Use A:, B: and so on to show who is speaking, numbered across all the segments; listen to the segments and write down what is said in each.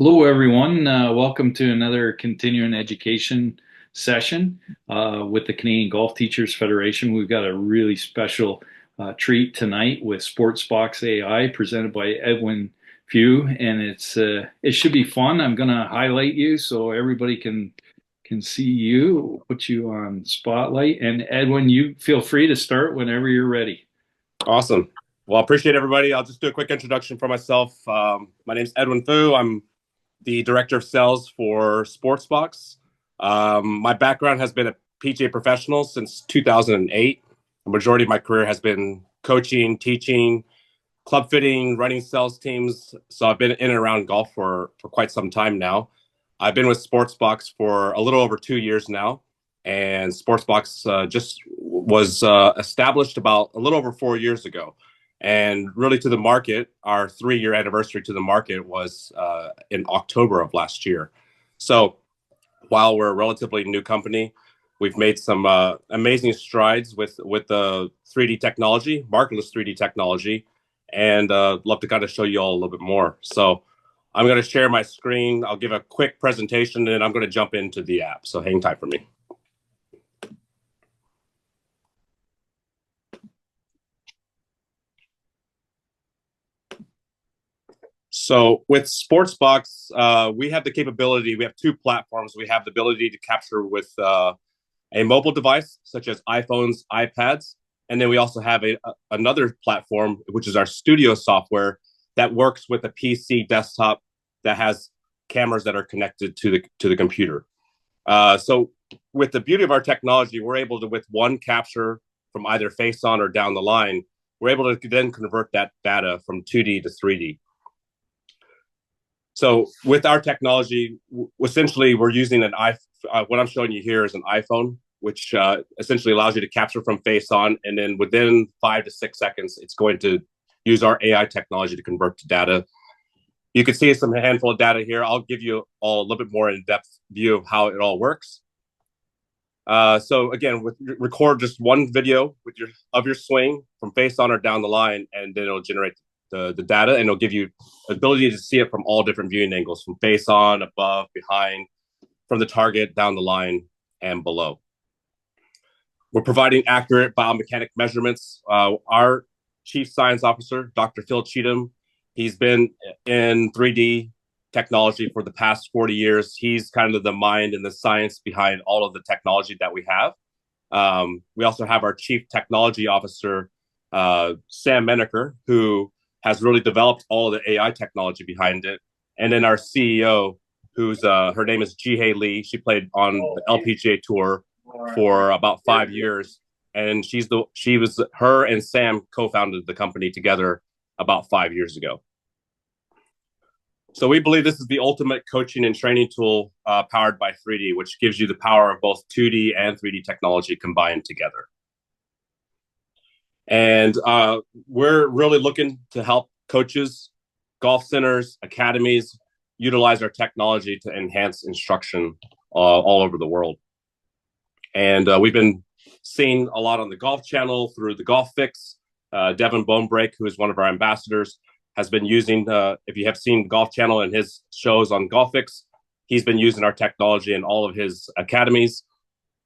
A: Hello, everyone. Welcome to another continuing education session with the Canadian Golf Teachers Federation. We've got a really special treat tonight with Sportsbox.AI presented by Edwin Fuh, and it should be fun. I'm going to highlight you so everybody can see you, put you on spotlight. And Edwin, you feel free to start whenever you're ready.
B: Awesome. Well, I appreciate everybody. I'll just do a quick introduction for myself. My name is Edwin Fuh. I'm the director of sales for Sportsbox. My background has been a PGA professional since 2008. The majority of my career has been coaching, teaching, club fitting, running sales teams. So I've been in and around golf for quite some time now. I've been with Sportsbox for a little over 2 years now. And Sportsbox just was established about a little over 4 years ago. And really to the market, our 3-year anniversary to the market was in October of last year. So while we're a relatively new company, we've made some amazing strides with the 3D technology, markerless 3D technology, and love to kind of show you all a little bit more. So I'm going to share my screen. I'll give a quick presentation, and I'm going to jump into the app. So hang tight for me. So with Sportsbox, we have the capability. We have two platforms. We have the ability to capture with a mobile device, such as iPhones, iPads, and then we also have another platform, which is our studio software that works with a PC desktop that has cameras that are connected to the computer. So with the beauty of our technology, we're able to, with one capture from either face on or down the line, we're able to then convert that data from 2D to 3D. So with our technology, essentially we're using what I'm showing you here is an iPhone, which essentially allows you to capture from face on, and then within 5 to 6 seconds, it's going to use our AI technology to convert to data. You can see some handful of data here. I'll give you all a little bit more in-depth view of how it all works. So again, record just one video of your swing from face on or down the line, and then it'll generate the data, and it'll give you ability to see it from all different viewing angles, from face on, above, behind, from the target, down the line, and below. We're providing accurate biomechanic measurements. Our Chief Science Officer, Dr. Phil Cheatham, he's been in 3D technology for the past 40 years. He's kind of the mind and the science behind all of the technology that we have. We also have our Chief Technology Officer, Sam Menaker, who has really developed all the AI technology behind it. And then our CEO, her name is Ji-Hye Lee. She played on the LPGA Tour for about 5 years. And her and Sam co-founded the company together about 5 years ago. So we believe this is the ultimate coaching and training tool powered by 3D, which gives you the power of both 2D and 3D technology combined together. And we're really looking to help coaches, golf centers, academies utilize our technology to enhance instruction all over the world. And we've been seeing a lot on the Golf Channel through the Golf Fix. Devin Bonebreak, who is one of our ambassadors, has been using, if you have seen Golf Channel and his shows on Golf Fix, he's been using our technology in all of his academies.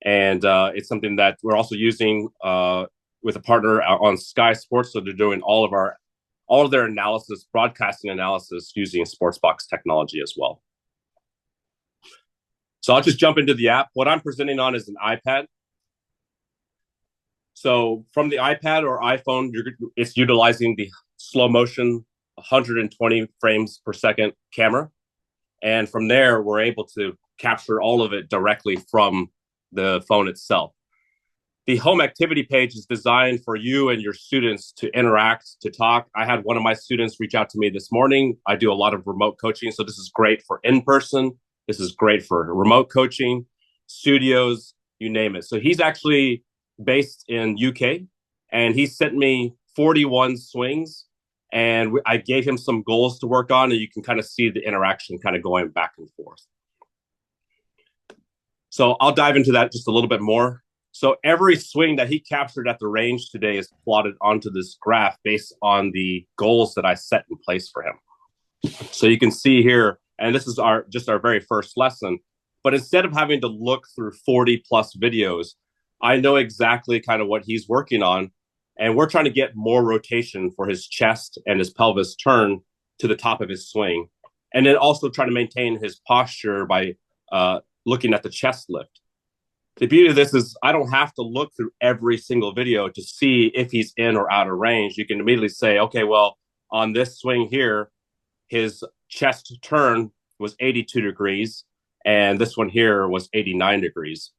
B: And it's something that we're also using with a partner on Sky Sports. So they're doing all of their analysis, broadcasting analysis using Sportsbox technology as well. So I'll just jump into the app. What I'm presenting on is an iPad. So from the iPad or iPhone, it's utilizing the slow motion 120 frames per second camera. And from there, we're able to capture all of it directly from the phone itself. The home activity page is designed for you and your students to interact, to talk. I had one of my students reach out to me this morning. I do a lot of remote coaching, so this is great for in-person. This is great for remote coaching, studios, you name it. So he's actually based in UK, and he sent me 41 swings, and I gave him some goals to work on, and you can kind of see the interaction kind of going back and forth. So I'll dive into that just a little bit more. So every swing that he captured at the range today is plotted onto this graph based on the goals that I set in place for him. So you can see here And this is just our very first lesson. But instead of having to look through 40 plus videos, I know exactly kind of what he's working on. And we're trying to get more rotation for his chest and his pelvis turn to the top of his swing. And then also try to maintain his posture by looking at the chest lift. The beauty of this is I don't have to look through every single video to see if he's in or out of range. You can immediately say, okay, well, on this swing here, his chest turn was 82 degrees, and this one here was 89 degrees.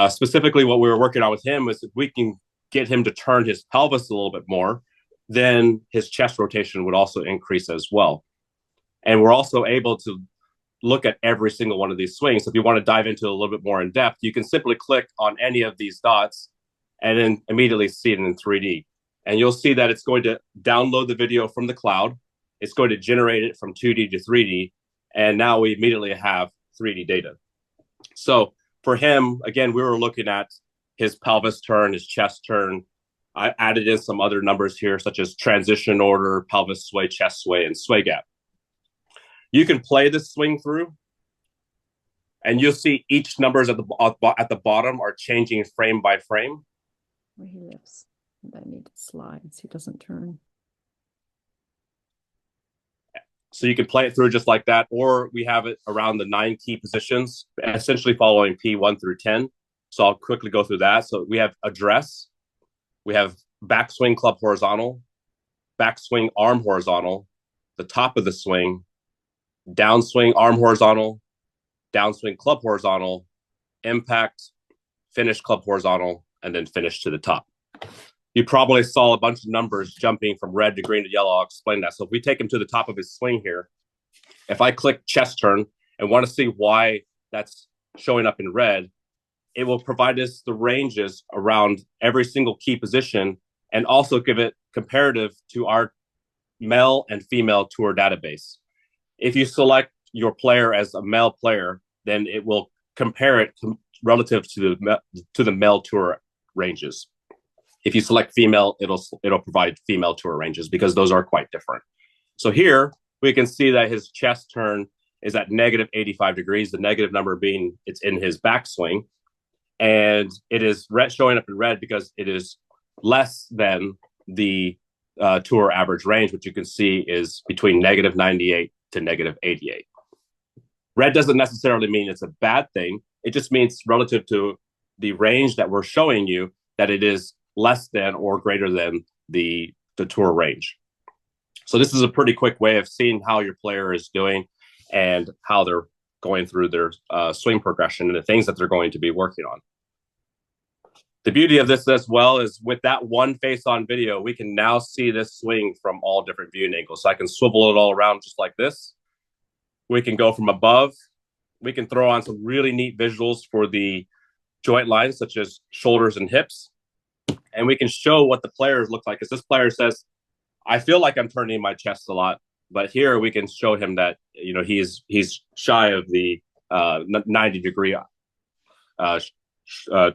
B: Specifically, what we were working on with him is if we can get him to turn his pelvis a little bit more, then his chest rotation would also increase as well. And we're also able to look at every single one of these swings. So if you want to dive into a little bit more in depth, you can simply click on any of these dots and then immediately see it in 3D. And you'll see that it's going to download the video from the cloud. It's going to generate it from 2D to 3D. And now we immediately have 3D data. So for him, again, we were looking at his pelvis turn, his chest turn. I added in some other numbers here, such as transition order, pelvis sway, chest sway, and sway gap. You can play this swing through, and you'll see each numbers at the bottom are changing frame by frame.
C: Where he lives. And I need to slide so he doesn't turn.
B: So you can play it through just like that, or we have it around the 9 key positions, essentially following P1 through 10. So I'll quickly go through that. So we have address, we have backswing club horizontal, backswing arm horizontal, the top of the swing, downswing arm horizontal, downswing club horizontal, impact, finish club horizontal, and then finish to the top. You probably saw a bunch of numbers jumping from red to green to yellow. I'll explain that. So if we take him to the top of his swing here, if I click chest turn and want to see why that's showing up in red, it will provide us the ranges around every single key position and also give it comparative to our male and female tour database. If you select your player as a male player, then it will compare it relative to the male tour ranges. If you select female, it'll provide female tour ranges because those are quite different. So here we can see that his chest turn is at negative 85 degrees, the negative number being it's in his backswing. And it is showing up in red because it is less than the tour average range, which you can see is between negative 98 to negative 88. Red doesn't necessarily mean it's a bad thing. It just means relative to the range that we're showing you that it is less than or greater than the tour range. So this is a pretty quick way of seeing how your player is doing and how they're going through their swing progression and the things that they're going to be working on. The beauty of this as well is with that one face-on video, we can now see this swing from all different viewing angles. So I can swivel it all around just like this. We can go from above. We can throw on some really neat visuals for the joint lines, such as shoulders and hips. And we can show what the players look like. Because this player says, I feel like I'm turning my chest a lot. But here we can show him that, you know, he's shy of the 90-degree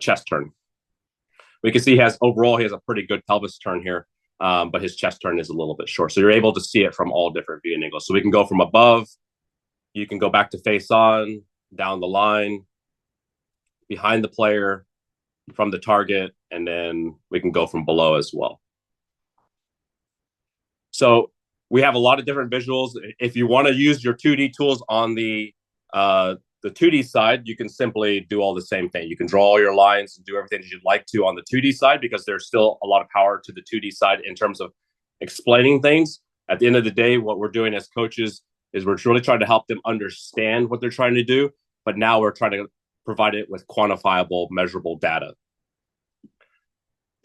B: chest turn. We can see he has a pretty good pelvis turn here, but his chest turn is a little bit short. So you're able to see it from all different viewing angles. So we can go from above, you can go back to face on, down the line, behind the player, from the target, and then we can go from below as well. So we have a lot of different visuals. If you want to use your 2D tools on the 2D side, you can simply do all the same thing. You can draw all your lines and do everything that you'd like to on the 2D side because there's still a lot of power to the 2D side in terms of explaining things. At the end of the day, what we're doing as coaches is we're really trying to help them understand what they're trying to do, but now we're trying to provide it with quantifiable, measurable data.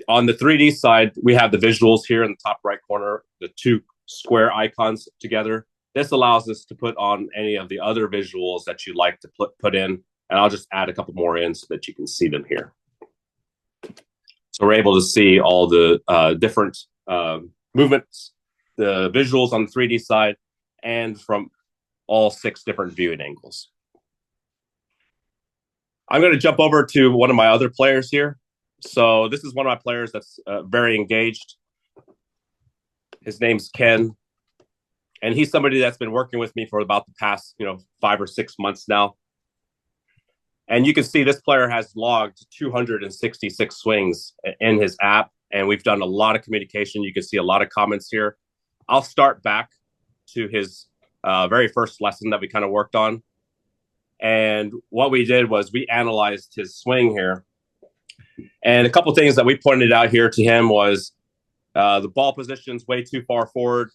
B: On the 3D side, we have the visuals here in the top right corner, the 2 square icons together. This allows us to put on any of the other visuals that you'd like to put in, and I'll just add a couple more in so that you can see them here. So we're able to see all the different movements, the visuals on the 3D side, and from all 6 different viewing angles. I'm going to jump over to one of my other players here. So this is one of my players that's very engaged. His name's Ken. And he's somebody that's been working with me for about the past, 5 or 6 months now. And you can see this player has logged 266 swings in his app, and we've done a lot of communication. You can see a lot of comments here. I'll start back to his very first lesson that we kind of worked on. And what we did was we analyzed his swing here. And a couple of things that we pointed out here to him was the ball position's way too far forward,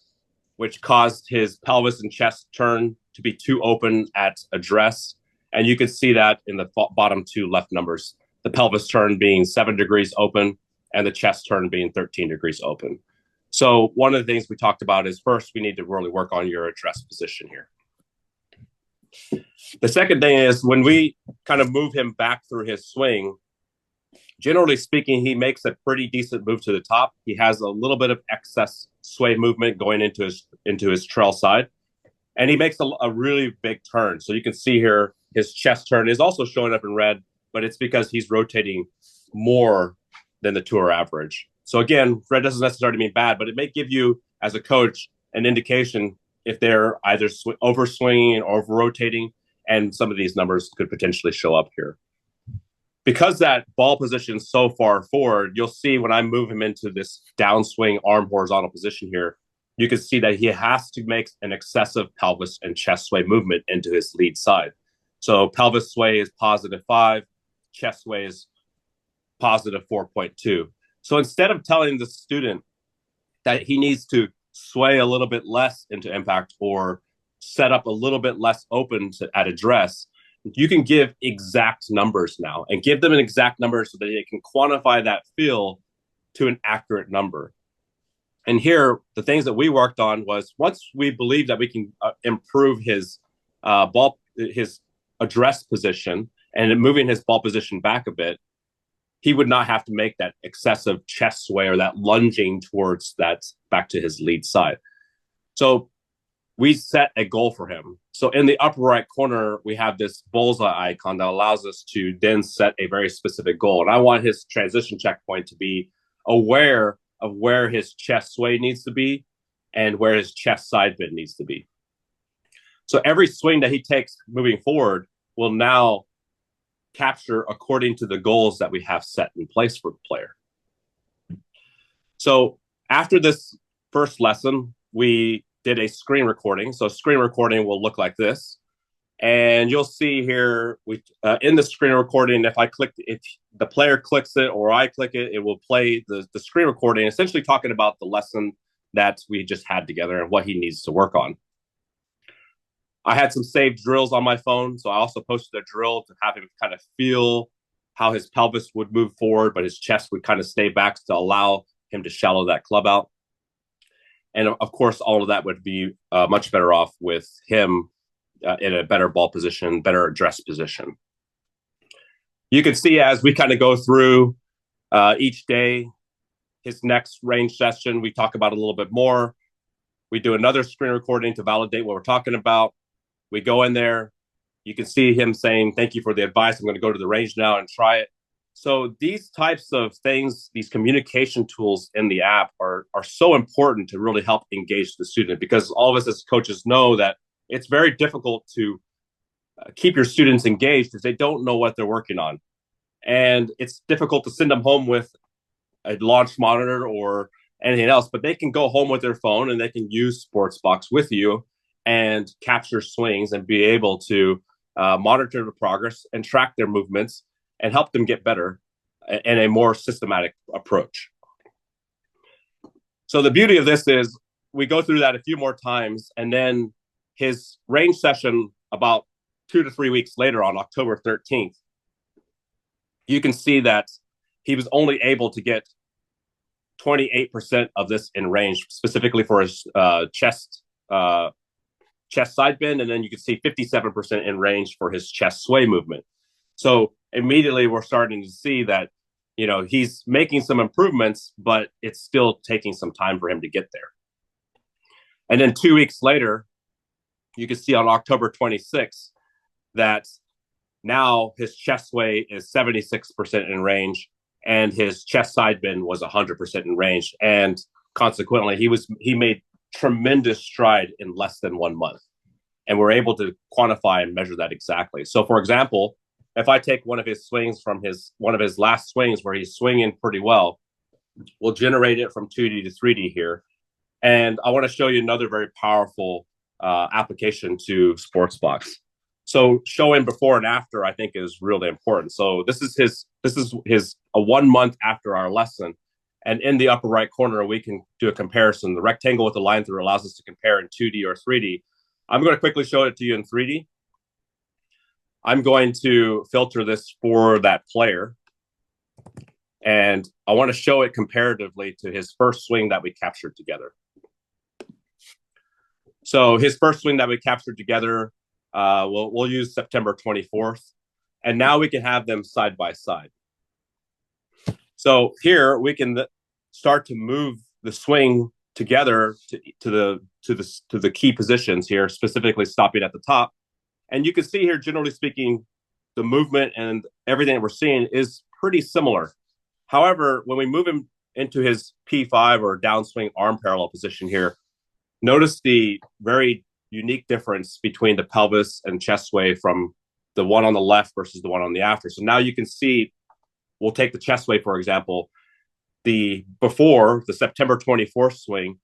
B: which caused his pelvis and chest turn to be too open at address. And you can see that in the bottom two left numbers, the pelvis turn being 7 degrees open and the chest turn being 13 degrees open. So one of the things we talked about is first, we need to really work on your address position here. The second thing is when we kind of move him back through his swing, generally speaking, he makes a pretty decent move to the top. He has a little bit of excess sway movement going into his trail side, and he makes a really big turn. So you can see here his chest turn is also showing up in red, but it's because he's rotating more than the tour average. So again, red doesn't necessarily mean bad, but it may give you, as a coach, an indication if they're either overswinging or over-rotating, and some of these numbers could potentially show up here. Because that ball position is so far forward, you'll see when I move him into this downswing arm horizontal position here, you can see that he has to make an excessive pelvis and chest sway movement into his lead side. So pelvis sway is +5, chest sway is +4.2. So instead of telling the student that he needs to sway a little bit less into impact or set up a little bit less open at address, you can give exact numbers now and give them an exact number so that they can quantify that feel to an accurate number. And here, the things that we worked on was once we believe that we can improve his his address position and moving his ball position back a bit, he would not have to make that excessive chest sway or that lunging towards that back to his lead side. So we set a goal for him. So in the upper right corner, we have this bullseye icon that allows us to then set a very specific goal. And I want his transition checkpoint to be aware of where his chest sway needs to be and where his chest side bend needs to be. So every swing that he takes moving forward will now capture according to the goals that we have set in place for the player. So after this first lesson, we did a screen recording. So screen recording will look like this. And you'll see here in the screen recording, if the player clicks it or I click it, it will play the screen recording, essentially talking about the lesson that we just had together and what he needs to work on. I had some saved drills on my phone, so I also posted a drill to have him kind of feel how his pelvis would move forward, but his chest would kind of stay back to allow him to shallow that club out. And of course, all of that would be much better off with him in a better ball position, better address position. You can see as we kind of go through each day, his next range session, we talk about a little bit more. We do another screen recording to validate what we're talking about. We go in there. You can see him saying, "Thank you for the advice. I'm going to go to the range now and try it." So these types of things, these communication tools in the app are so important to really help engage the student, because all of us as coaches know that it's very difficult to keep your students engaged if they don't know what they're working on. And it's difficult to send them home with a launch monitor or anything else, but they can go home with their phone and they can use Sportsbox with you and capture swings and be able to monitor the progress and track their movements and help them get better in a more systematic approach. So the beauty of this is we go through that a few more times, and then his range session about 2 to 3 weeks later on October 13th, you can see that he was only able to get 28% of this in range, specifically for his chest side bend, and then you can see 57% in range for his chest sway movement. So immediately we're starting to see that, he's making some improvements, but it's still taking some time for him to get there. And then 2 weeks later, you can see on October 26th that now his chest sway is 76% in range and his chest side bend was 100% in range. And consequently, he made tremendous stride in less than 1 month. And we're able to quantify and measure that exactly. So, for example, if I take one of his swings from one of his last swings where he's swinging pretty well, we'll generate it from 2D to 3D here. And I want to show you another very powerful application to Sportsbox. So showing before and after, I think, is really important. So this is his a 1 month after our lesson. And in the upper right corner, we can do a comparison. The rectangle with the line through allows us to compare in 2D or 3D. I'm going to quickly show it to you in 3D. I'm going to filter this for that player. And I want to show it comparatively to his first swing that we captured together. So his first swing that we captured together, we'll use September 24th. And now we can have them side by side. So here we can start to move the swing together to the key positions here, specifically stopping at the top. And you can see here, generally speaking, the movement and everything that we're seeing is pretty similar. However, when we move him into his P5 or downswing arm parallel position here, notice the very unique difference between the pelvis and chest sway from the one on the left versus the one on the after. So now you can see, we'll take the chest sway, for example. Before the September 24th swing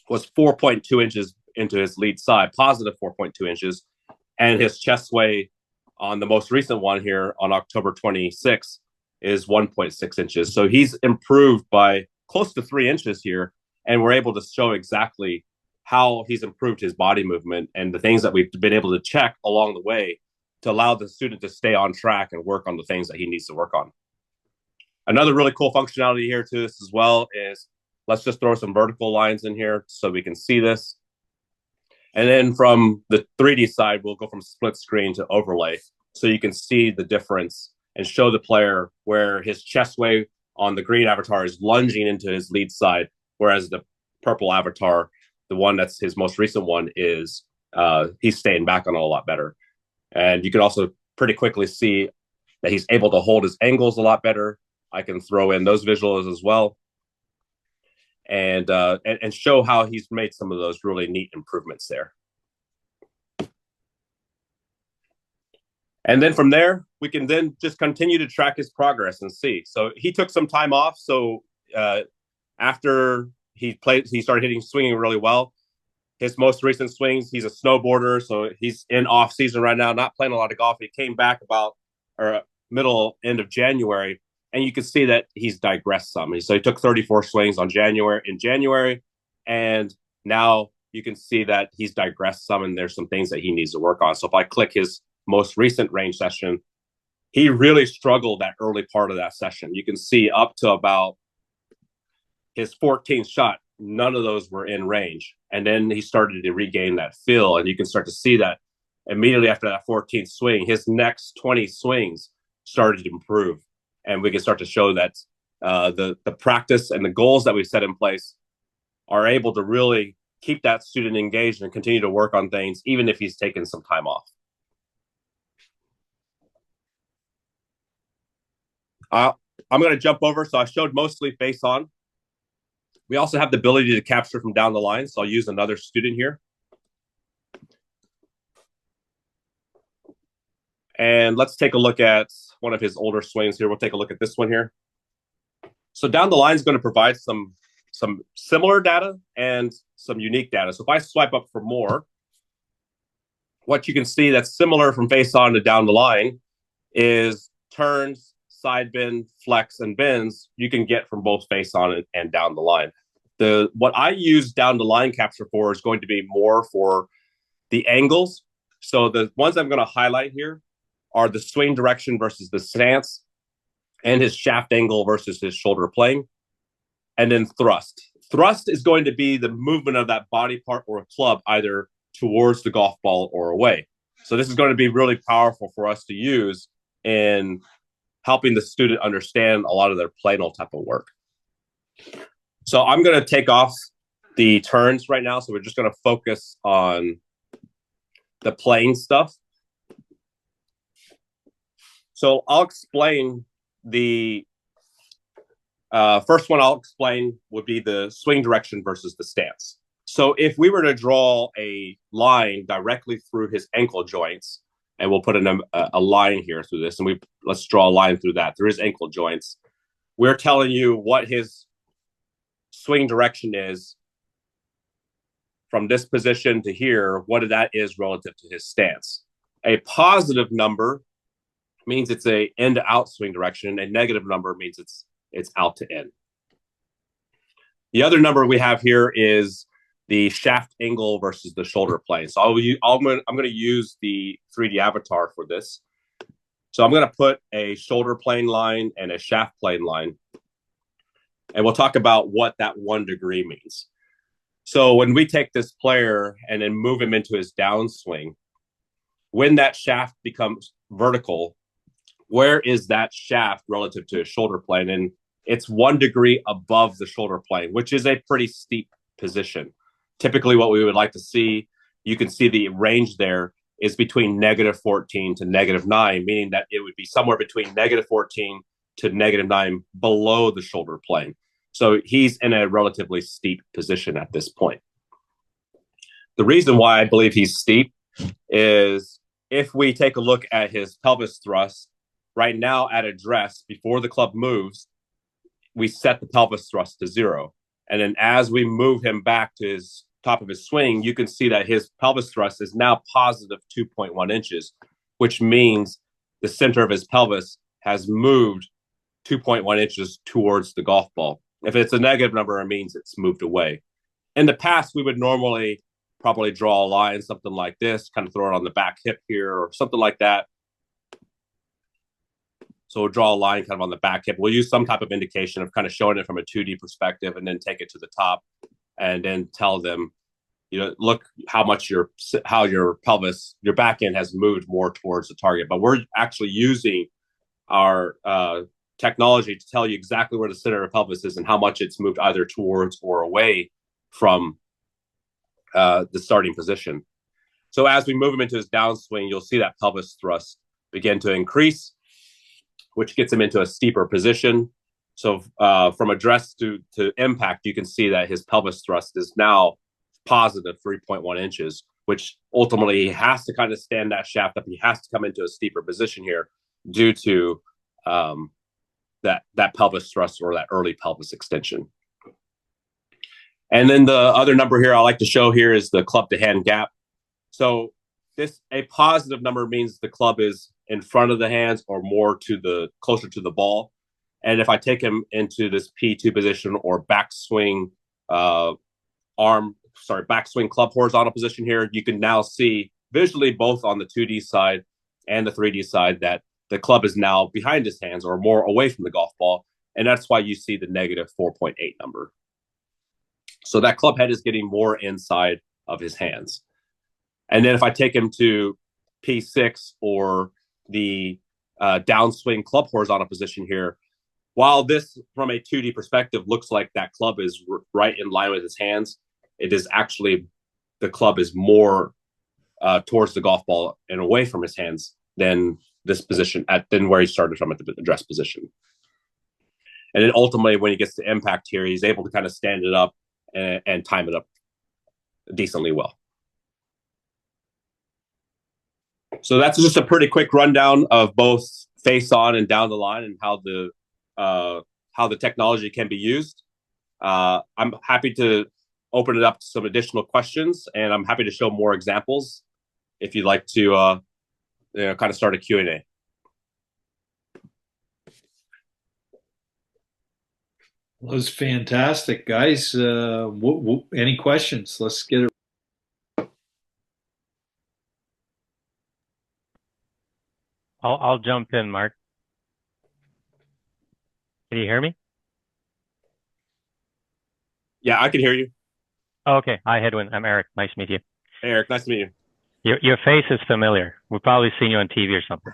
B: was 4.2 inches into his lead side, positive 4.2 inches. And his chest sway on the most recent one here on October 26th is 1.6 inches. So he's improved by close to 3 inches here. And we're able to show exactly how he's improved his body movement and the things that we've been able to check along the way to allow the student to stay on track and work on the things that he needs to work on. Another really cool functionality here to this as well is, let's just throw some vertical lines in here so we can see this. And then from the 3D side, we'll go from split screen to overlay so you can see the difference and show the player where his chest sway on the green avatar is lunging into his lead side, whereas the purple avatar, the one that's his most recent one, is he's staying back on it a lot better. And you can also pretty quickly see that he's able to hold his angles a lot better. I can throw in those visuals as well and show how he's made some of those really neat improvements there. And then from there, we can then just continue to track his progress and see. So he took some time off. So after he started swinging really well. His most recent swings, he's a snowboarder, so he's in off season right now, not playing a lot of golf. He came back about end of January, and you can see that he's digressed some. So he took 34 swings in January, and now you can see that he's digressed some, and there's some things that he needs to work on. So if I click his most recent range session, he really struggled that early part of that session. You can see up to about his 14th shot, none of those were in range. And then he started to regain that feel. And you can start to see that immediately after that 14th swing, his next 20 swings started to improve. And we can start to show that the practice and the goals that we set in place are able to really keep that student engaged and continue to work on things, even if he's taken some time off. I'm going to jump over. So I showed mostly face on. We also have the ability to capture from down the line. So I'll use another student here. And let's take a look at one of his older swings here. We'll take a look at this one here. So down the line is going to provide some similar data and some unique data. So if I swipe up for more, what you can see that's similar from face on to down the line is turns, side bend, flex, and bends you can get from both face on and down the line. What I use down the line capture for is going to be more for the angles. So the ones I'm going to highlight here are the swing direction versus the stance, and his shaft angle versus his shoulder plane, and then thrust. Thrust is going to be the movement of that body part or a club either towards the golf ball or away. So this is going to be really powerful for us to use in helping the student understand a lot of their planal type of work. So I'm going to take off the turns right now. So we're just going to focus on the playing stuff. So I'll explain the first one I'll explain would be the swing direction versus the stance. So if we were to draw a line directly through his ankle joints, and we'll put a line here through this, and let's draw a line through his ankle joints. We're telling you what his swing direction is from this position to here, what that is relative to his stance. A positive number means it's a in to out swing direction. A negative number means it's out to in. The other number we have here is the shaft angle versus the shoulder plane. So I'm going to use the 3D avatar for this. So I'm going to put a shoulder plane line and a shaft plane line. And we'll talk about what that 1 degree means. So when we take this player and then move him into his downswing, when that shaft becomes vertical, where is that shaft relative to his shoulder plane? And it's 1 degree above the shoulder plane, which is a pretty steep position. Typically what we would like to see, you can see the range there is between -14 to -9, meaning that it would be somewhere between -14 to -9 below the shoulder plane. So he's in a relatively steep position at this point. The reason why I believe he's steep is if we take a look at his pelvis thrust, right now at address, before the club moves, we set the pelvis thrust to 0. And then as we move him back to his top of his swing, you can see that his pelvis thrust is now positive 2.1 inches, which means the center of his pelvis has moved 2.1 inches towards the golf ball. If it's a negative number, it means it's moved away. In the past, we would normally probably draw a line, something like this, kind of throw it on the back hip here or something like that. So we'll draw a line kind of on the back hip. We'll use some type of indication of kind of showing it from a 2D perspective and then take it to the top and then tell them, look how much your pelvis, your back end has moved more towards the target. But we're actually using our technology to tell you exactly where the center of pelvis is and how much it's moved either towards or away from the starting position. So as we move him into his downswing, you'll see that pelvis thrust begin to increase, which gets him into a steeper position. So from address to impact, you can see that his pelvis thrust is now positive 3.1 inches, which ultimately he has to kind of stand that shaft up. He has to come into a steeper position here due to that pelvis thrust or that early pelvis extension. And then the other number here I like to show here is the club to hand gap. So a positive number means the club is in front of the hands or more closer to the ball. And if I take him into this P2 position or backswing backswing club horizontal position here, you can now see visually both on the 2D side and the 3D side that the club is now behind his hands or more away from the golf ball. And that's why you see the -4.8 number. So that club head is getting more inside of his hands. And then if I take him to P6 or the downswing club horizontal position here, while this from a 2D perspective looks like that club is right in line with his hands, it is actually the club is more towards the golf ball and away from his hands than this position than where he started from at the address position. And then ultimately when he gets to impact here, he's able to kind of stand it up and time it up decently well. So that's just a pretty quick rundown of both face on and down the line and how the technology can be used. I'm happy to open it up to some additional questions, and I'm happy to show more examples if you'd like to kind of start a Q&A.
A: Well, that was fantastic, guys. Any questions? Let's get it.
D: I'll jump in, Mark. Can you hear me?
B: Yeah, I can hear you.
D: Oh, okay. Hi, Edwin. I'm Eric. Nice to meet you.
B: Hey, Eric, nice to meet you.
D: Your face is familiar. We've probably seen you on TV or something.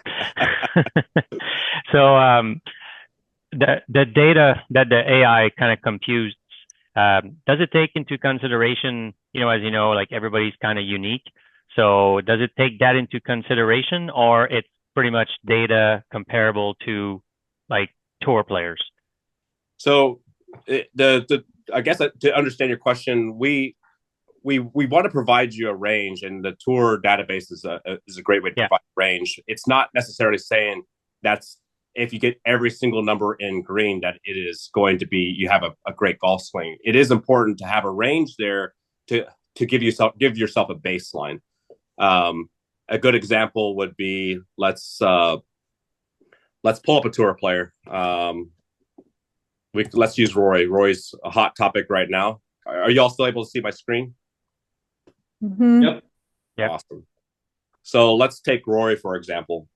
D: So the data that the AI kind of computes, does it take into consideration, as you know, like everybody's kind of unique. So does it take that into consideration, or it's pretty much data comparable to like tour players?
B: So I guess to understand your question, we want to provide you a range, and the tour database is a great way to provide range. It's not necessarily saying that's if you get every single number in green that it is going to be you have a great golf swing. It is important to have a range there to give yourself a baseline. A good example would be let's pull up a tour player. Let's use Rory. Rory's a hot topic right now. Are you all still able to see my screen?
C: Mm-hmm.
D: Yep.
B: Awesome. So let's take Rory, for example.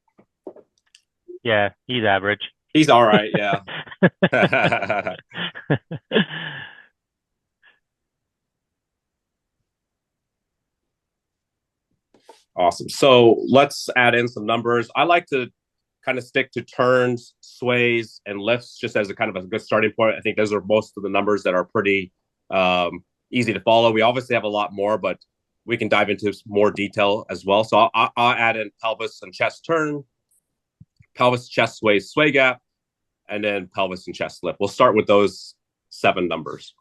D: Yeah, he's average.
B: He's all right, yeah. Awesome. So let's add in some numbers. I like to kind of stick to turns, sways, and lifts just as a kind of a good starting point. I think those are most of the numbers that are pretty easy to follow. We obviously have a lot more, but we can dive into more detail as well. So I'll add in pelvis and chest turn, pelvis, chest sway, sway gap, and then pelvis and chest lift. We'll start with those 7 numbers.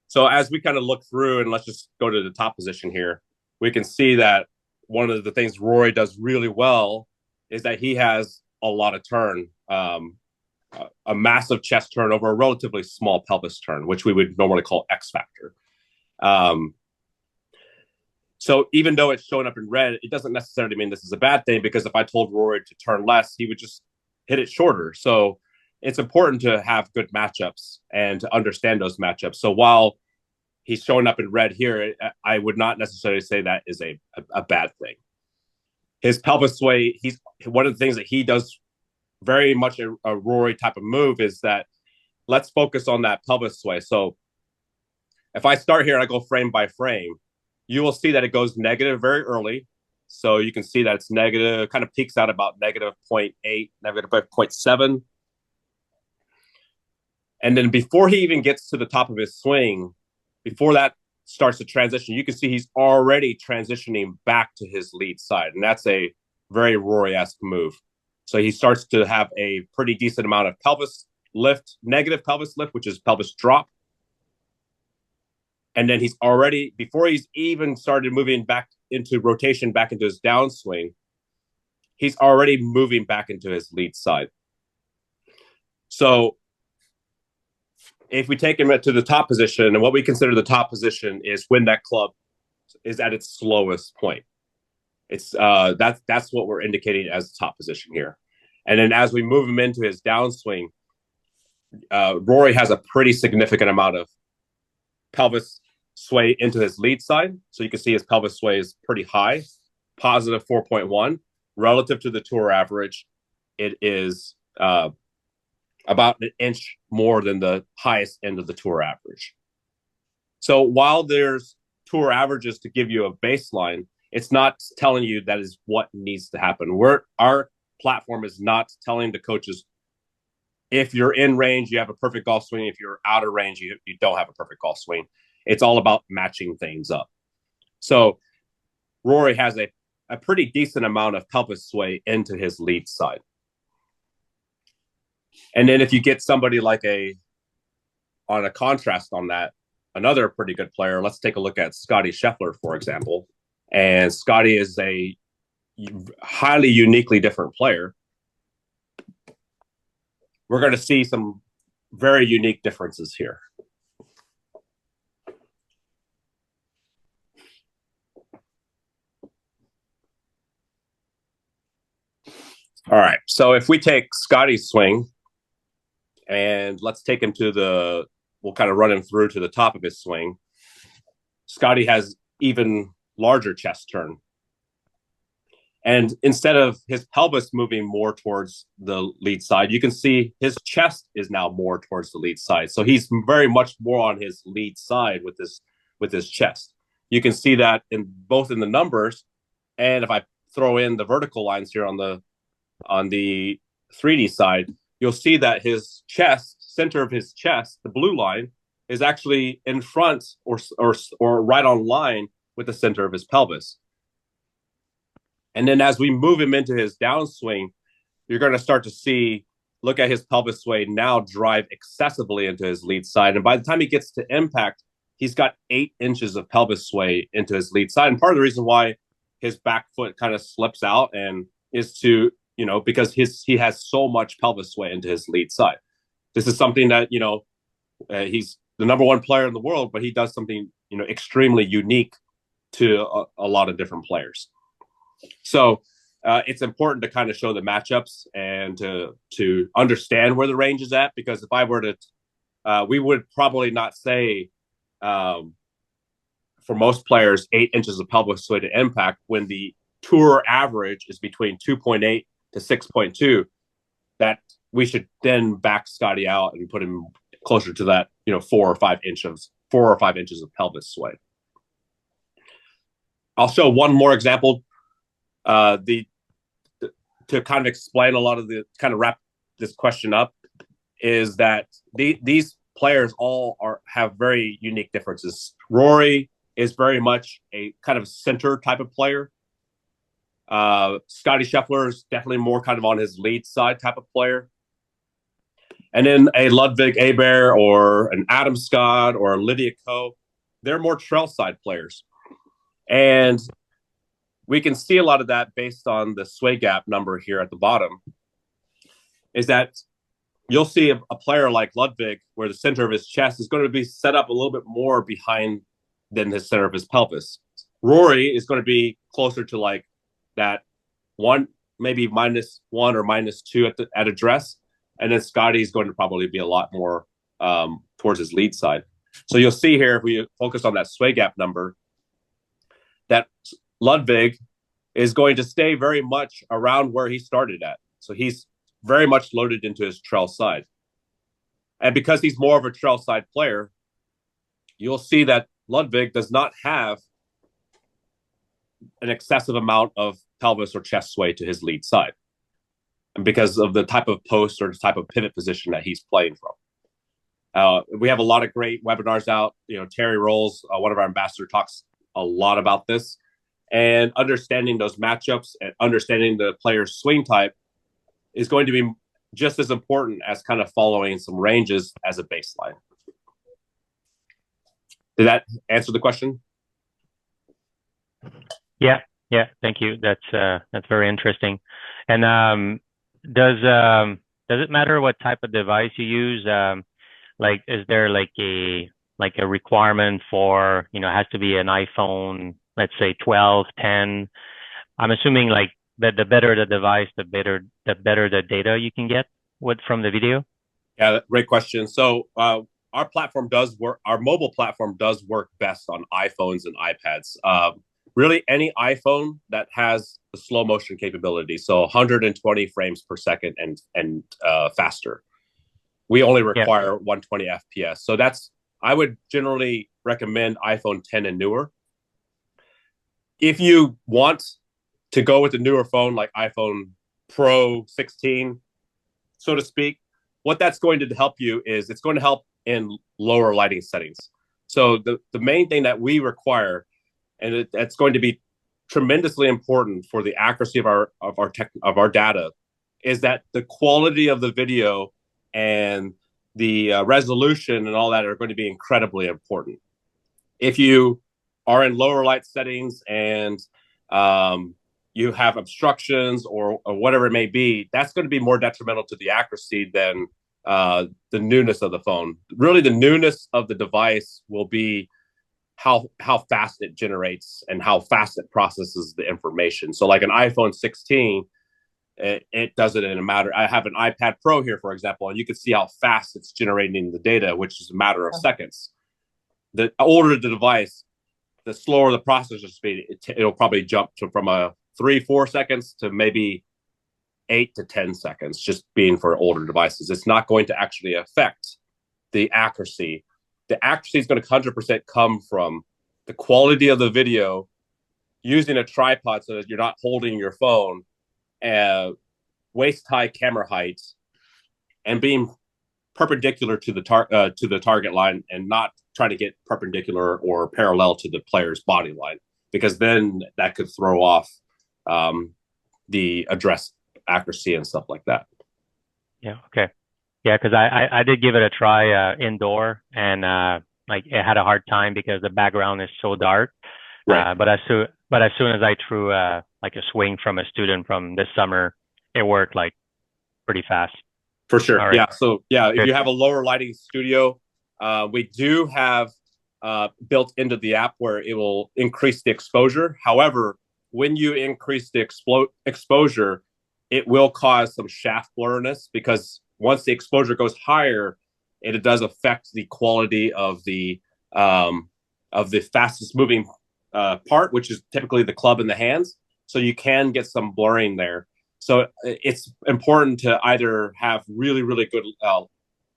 B: So as we kind of look through, and let's just go to the top position here, we can see that one of the things Rory does really well is that he has a lot of turn, a massive chest turn over a relatively small pelvis turn, which we would normally call X factor. So even though it's showing up in red, it doesn't necessarily mean this is a bad thing, because if I told Rory to turn less, he would just hit it shorter. So it's important to have good matchups and to understand those matchups. So while he's showing up in red here, I would not necessarily say that is a bad thing. His pelvis sway, he's one of the things that he does very much a Rory type of move is that let's focus on that pelvis sway. So if I start here and I go frame by frame, you will see that it goes negative very early. So you can see that it's negative, kind of peaks out about negative 0.8, negative 0.7. And then before he even gets to the top of his swing, before that starts to transition, you can see he's already transitioning back to his lead side. And that's a very Rory-esque move. So he starts to have a pretty decent amount of pelvis lift, negative pelvis lift, which is pelvis drop. And then he's already, before he's even started moving back into rotation, back into his downswing, he's already moving back into his lead side. So if we take him to the top position, and what we consider the top position is when that club is at its slowest point. It's that's what we're indicating as the top position here. And then as we move him into his downswing, Rory has a pretty significant amount of pelvis sway into his lead side. So you can see his pelvis sway is pretty high, positive 4.1. Relative to the tour average, it is about an inch more than the highest end of the tour average. So while there's tour averages to give you a baseline, it's not telling you that is what needs to happen. Our platform is not telling the coaches, if you're in range, you have a perfect golf swing. If you're out of range, you don't have a perfect golf swing. It's all about matching things up. So Rory has a pretty decent amount of pelvis sway into his lead side. And then if you get somebody like on a contrast on that, another pretty good player, let's take a look at Scotty Scheffler, for example. And Scotty is a highly uniquely different player. We're going to see some very unique differences here. All right, so if we take Scotty's swing and let's take him to we'll kind of run him through to the top of his swing. Scotty has even larger chest turn. And instead of his pelvis moving more towards the lead side, you can see his chest is now more towards the lead side. So he's very much more on his lead side with his chest. You can see that in both in the numbers, and if I throw in the vertical lines here on the 3D side, you'll see that his chest, center of his chest, the blue line, is actually in front or right on line with the center of his pelvis. And then as we move him into his downswing, you're going to start to look at his pelvis sway now drive excessively into his lead side. And by the time he gets to impact, he's got 8 inches of pelvis sway into his lead side. And part of the reason why his back foot kind of slips out and is to, because he has so much pelvis sway into his lead side. This is something that, he's the #1 player in the world, but he does something, extremely unique to a lot of different players. So it's important to kind of show the matchups and to understand where the range is at, because if I were to, we would probably not say, for most players, 8 inches of pelvic sway to impact, when the tour average is between 2.8 to 6.2, that we should then back Scotty out and put him closer to that, 4 or 5 inches of pelvis sway. I'll show one more example, to kind of explain a lot of kind of wrap this question up, is that these players all have very unique differences. Rory is very much a kind of center type of player. Scotty Scheffler is definitely more kind of on his lead side type of player. And then a Ludwig Aber or an Adam Scott or a Lydia Ko, they're more trail side players. And we can see a lot of that based on the sway gap number here at the bottom, is that you'll see a player like Ludwig where the center of his chest is going to be set up a little bit more behind than the center of his pelvis. Rory is going to be closer to like that one, maybe -1 or -2 at address. And then Scotty is going to probably be a lot more towards his lead side. So you'll see here, if we focus on that sway gap number, that Ludwig is going to stay very much around where he started at. So he's very much loaded into his trail side. And because he's more of a trail side player, you'll see that Ludwig does not have an excessive amount of pelvis or chest sway to his lead side, and because of the type of post or the type of pivot position that he's playing from. We have a lot of great webinars out. Terry Rolls, one of our ambassadors, talks a lot about this, and understanding those matchups and understanding the player's swing type is going to be just as important as kind of following some ranges as a baseline. Did that answer the question?
D: Yeah, thank you. That's very interesting. And does it matter what type of device you use? Like, is there like a requirement for, it has to be an iPhone, let's say 12, 10? I'm assuming like that the better the device, the better the data you can get from the video.
B: Yeah, great question. So our platform does work. Our mobile platform does work best on iPhones and iPads. Really, any iPhone that has the slow motion capability, so 120 frames per second and faster. We only require 120 FPS. So I would generally recommend iPhone 10 and newer. If you want to go with a newer phone like iPhone Pro 16, so to speak, what that's going to help you is it's going to help in lower lighting settings. So the main thing that we require, and it's going to be tremendously important for the accuracy of our data, is that the quality of the video and the resolution and all that are going to be incredibly important. If you are in lower light settings and you have obstructions or whatever it may be, that's going to be more detrimental to the accuracy than the newness of the phone. Really, the newness of the device will be how fast it generates and how fast it processes the information. So like an iPhone 16, it does it in a matter. I have an iPad Pro here, for example, and you can see how fast it's generating the data, which is a matter of seconds. The older the device, the slower the processor speed. It'll probably jump from 3-4 seconds to maybe 8 to 10 seconds, just being for older devices. It's not going to actually affect the accuracy. The accuracy is going to 100% come from the quality of the video, using a tripod so that you're not holding your phone, waist-high camera height, and being perpendicular to the target line, and not trying to get perpendicular or parallel to the player's body line, because then that could throw off the address accuracy and stuff like that.
D: Yeah. Okay. Yeah, because I did give it a try indoor, and like it had a hard time because the background is so dark.
B: Right.
D: But as soon as I threw like a swing from a student from this summer, it worked like pretty fast.
B: For sure.
D: All right.
B: Yeah. So yeah, if
D: Good.
B: you have a lower lighting studio, we do have built into the app where it will increase the exposure. However, when you increase the exposure, it will cause some shaft blurriness because once the exposure goes higher, it does affect the quality of the fastest moving part, which is typically the club in the hands. So you can get some blurring there. So it's important to either have really, really good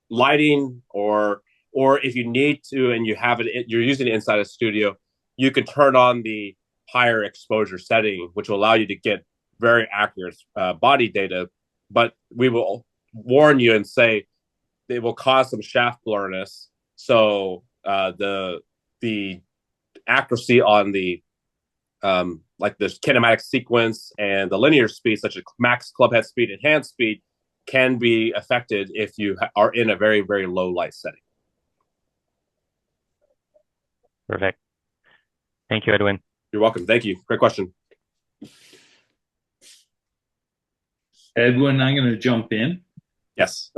B: lighting, or if you need to and you have it, you're using it inside a studio, you can turn on the higher exposure setting, which will allow you to get very accurate body data. But we will warn you and say it will cause some shaft blurriness. So the accuracy on the like the kinematic sequence and the linear speed, such as max club head speed and hand speed, can be affected if you are in a very, very low light setting.
D: Perfect. Thank you, Edwin.
B: You're welcome. Thank you. Great question.
A: Edwin, I'm going to jump in.
B: Yes.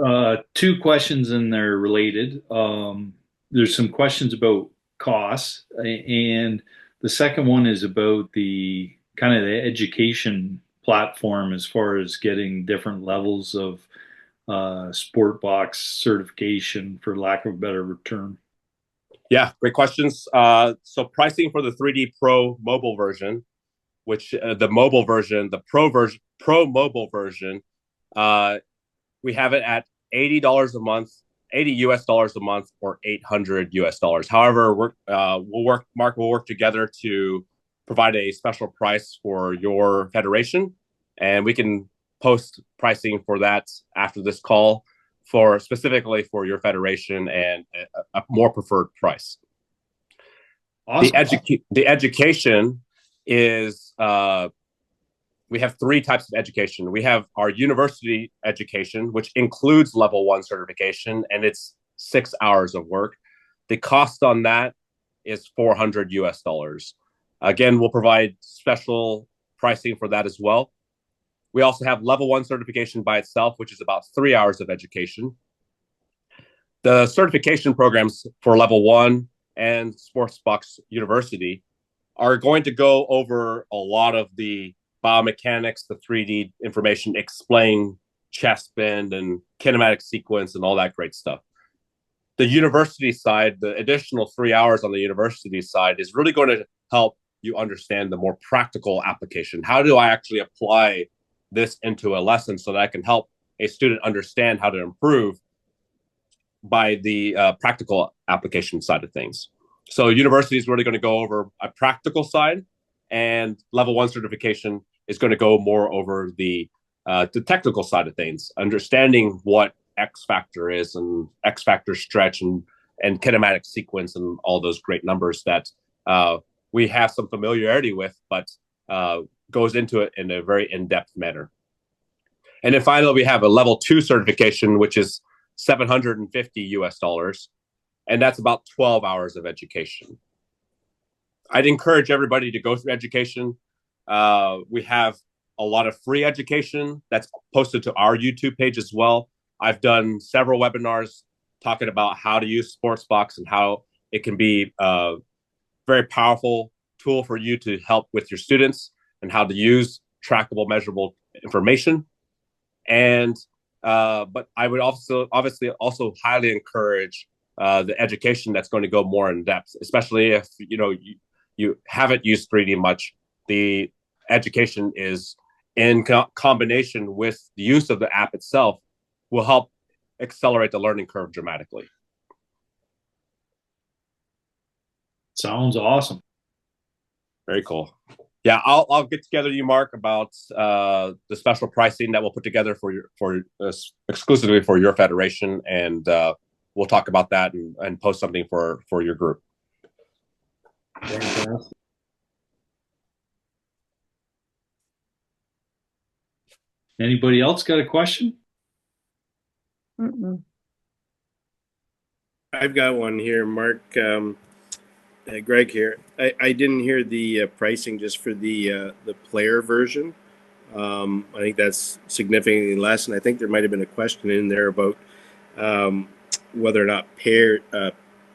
A: Two questions and they're related. There's some questions about costs, and the second one is about the kind of the education platform as far as getting different levels of Sportbox certification, for lack of a better term.
B: Yeah, great questions. So pricing for the 3D Pro mobile version, which the mobile version, the Pro mobile version, we have it at $80 a month, $80 US a month, or $800 US. However, Mark will work together to provide a special price for your federation, and we can post pricing for that after this call for specifically for your federation and a more preferred price.
A: Awesome.
B: The education is we have three types of education. We have our university education, which includes level 1 certification, and it's 6 hours of work. The cost on that is $400 US. Again, we'll provide special pricing for that as well. We also have level 1 certification by itself, which is about 3 hours of education. The certification programs for level 1 and Sportsbox University are going to go over a lot of the biomechanics, the 3D information, explain chest bend and kinematic sequence and all that great stuff. The university side, the additional 3 hours on the university side, is really going to help you understand the more practical application. How do I actually apply this into a lesson so that I can help a student understand how to improve by the practical application side of things? So university is really going to go over a practical side, and level 1 certification is going to go more over the technical side of things, understanding what X factor is and X factor stretch and kinematic sequence and all those great numbers that we have some familiarity with, but goes into it in a very in-depth manner. And then finally, we have a level 2 certification, which is $750 US, and that's about 12 hours of education. I'd encourage everybody to go through education. We have a lot of free education that's posted to our YouTube page as well. I've done several webinars talking about how to use Sportsbox and how it can be a very powerful tool for you to help with your students and how to use trackable, measurable information. And but I would also obviously also highly encourage the education that's going to go more in depth, especially if you haven't used 3D much. The education is in combination with the use of the app itself will help accelerate the learning curve dramatically.
A: Sounds awesome.
B: Very cool. Yeah, I'll get together with you, Mark, about the special pricing that we'll put together exclusively for your federation, and we'll talk about that and post something for your group.
A: Fantastic. Anybody else got a question?
C: Mm-mm.
E: I've got one here, Mark. Greg here. I didn't hear the pricing just for the player version. I think that's significantly less, and I think there might have been a question in there about um, whether or not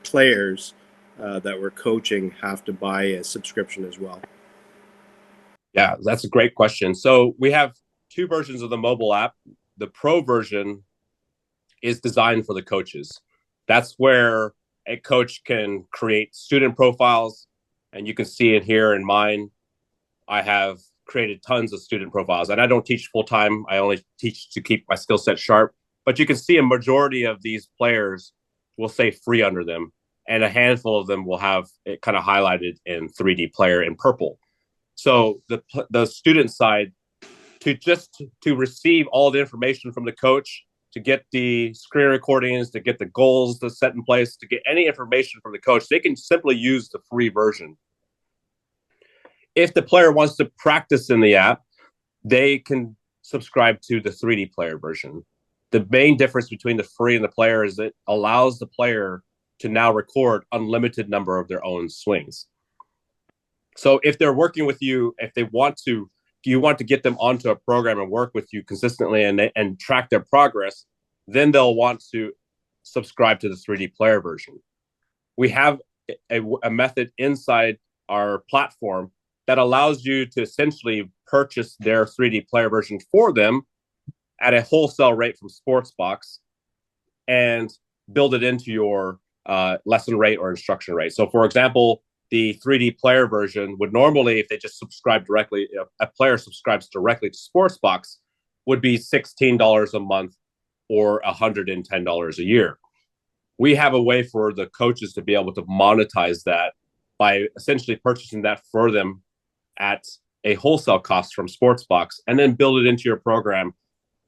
E: players that we're coaching have to buy a subscription as well.
B: Yeah, that's a great question. So we have two versions of the mobile app. The pro version is designed for the coaches. That's where a coach can create student profiles, and you can see it here in mine. I have created tons of student profiles, and I don't teach full time. I only teach to keep my skill set sharp. But you can see a majority of these players will say free under them, and a handful of them will have it kind of highlighted in 3D player in purple. So the student side, to receive all the information from the coach, to get the screen recordings, to get the goals to set in place, to get any information from the coach, they can simply use the free version. If the player wants to practice in the app, they can subscribe to the 3D player version. The main difference between the free and the player is it allows the player to now record unlimited number of their own swings. So if they're working with you, if they want to, you want to get them onto a program and work with you consistently and track their progress, then they'll want to subscribe to the 3D player version. We have a method inside our platform that allows you to essentially purchase their 3D player version for them at a wholesale rate from Sportsbox and build it into your lesson rate or instruction rate. So for example, the 3D player version would normally, if they just subscribe directly, if a player subscribes directly to Sportsbox, would be $16 a month or $110 a year. We have a way for the coaches to be able to monetize that by essentially purchasing that for them at a wholesale cost from Sportsbox, and then build it into your program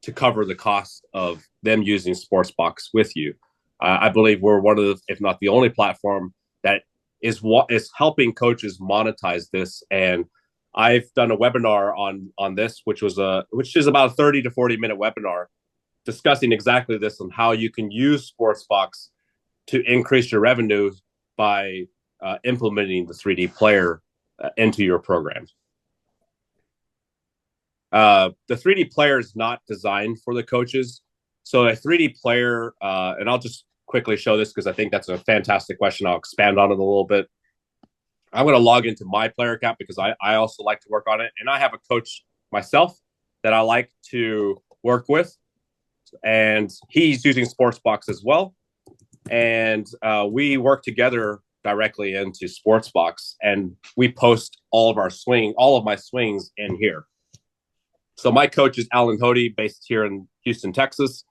B: to cover the cost of them using Sportsbox with you. I believe we're one of the, if not the only platform that is helping coaches monetize this. And I've done a webinar on this, which is about a 30 to 40-minute webinar discussing exactly this and how you can use Sportsbox to increase your revenue by implementing the 3D player into your program. The 3D player is not designed for the coaches. So a 3D player, and I'll just quickly show this because I think that's a fantastic question. I'll expand on it a little bit. I'm going to log into my player account because I also like to work on it. And I have a coach myself that I like to work with. And he's using Sportsbox as well. And we work together directly into Sportsbox, and we post all of my swings in here. So my coach is Alan Hody, based here in Houston, Texas,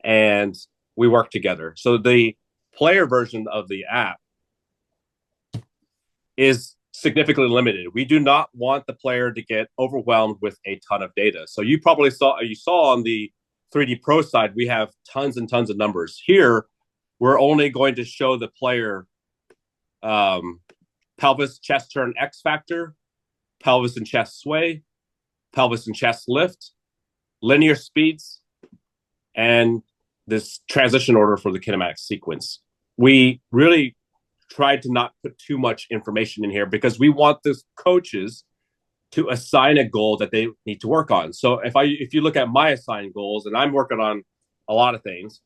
B: and we work together. So the player version of the app is significantly limited. We do not want the player to get overwhelmed with a ton of data. So you saw on the 3D Pro side, we have tons and tons of numbers. Here, we're only going to show the player pelvis, chest turn, X factor, pelvis and chest sway, pelvis and chest lift, linear speeds, and this transition order for the kinematic sequence. We really tried to not put too much information in here because we want the coaches to assign a goal that they need to work on. So if you look at my assigned goals, and I'm working on a lot of things,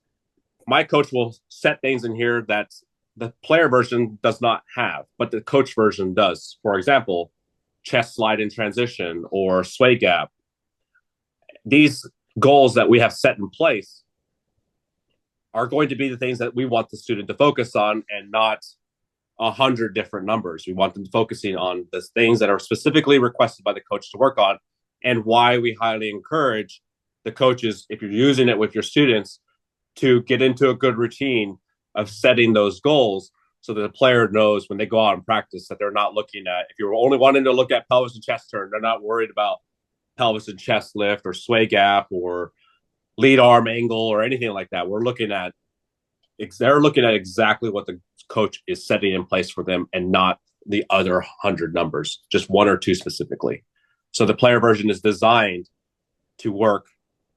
B: my coach will set things in here that the player version does not have, but the coach version does. For example, chest slide in transition or sway gap. These goals that we have set in place are going to be the things that we want the student to focus on, and not 100 different numbers. We want them focusing on the things that are specifically requested by the coach to work on, and why we highly encourage the coaches, if you're using it with your students, to get into a good routine of setting those goals so that the player knows when they go out and practice that they're not looking at, if you're only wanting to look at pelvis and chest turn, they're not worried about pelvis and chest lift or sway gap or lead arm angle or anything like that. They're looking at exactly what the coach is setting in place for them, and not the other 100 numbers, just one or two specifically. So the player version is designed to work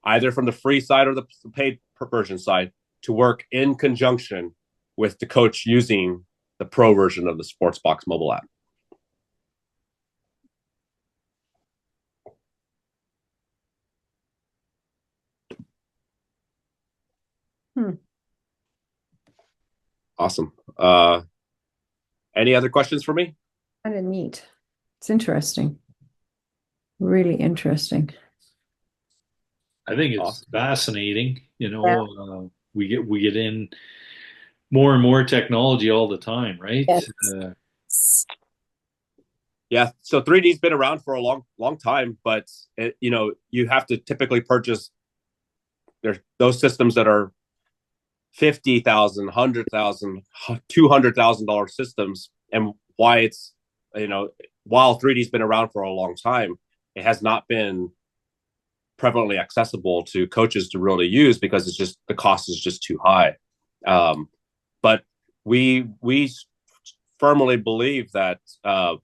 B: either from the free side or the paid version side, to work in conjunction with the coach using the pro version of the Sportsbox mobile app. Awesome. Any other questions for me?
C: Kind of neat. It's interesting. Really interesting.
A: I think it's
B: Awesome.
A: fascinating. We get in more and more technology all the time, right?
C: Yes.
B: Yeah. So 3D's been around for a long time, but you have to typically purchase those systems that are $50,000, $100,000, $200,000 systems, and why it's while 3D's been around for a long time, it has not been prevalently accessible to coaches to really use because it's just the cost is just too high. But we firmly believe that the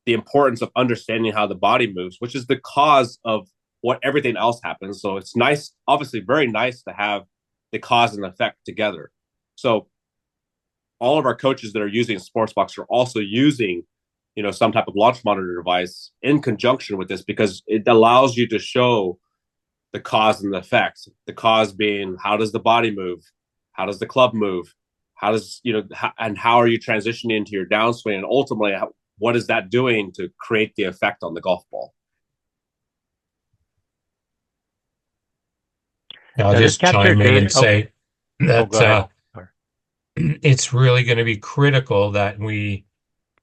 B: importance of understanding how the body moves, which is the cause of what everything else happens. So it's nice, obviously very nice to have the cause and effect together. So all of our coaches that are using Sportsbox are also using, some type of launch monitor device in conjunction with this, because it allows you to show the cause and the effect. The cause being, how does the body move? How does the club move? How does, and how are you transitioning into your downswing? And ultimately, what is that doing to create the effect on the golf ball?
F: I'll
D: Does it
F: just
D: capture
F: chime in
D: data?
F: and say that
D: go ahead.
F: it's really going to be critical that we,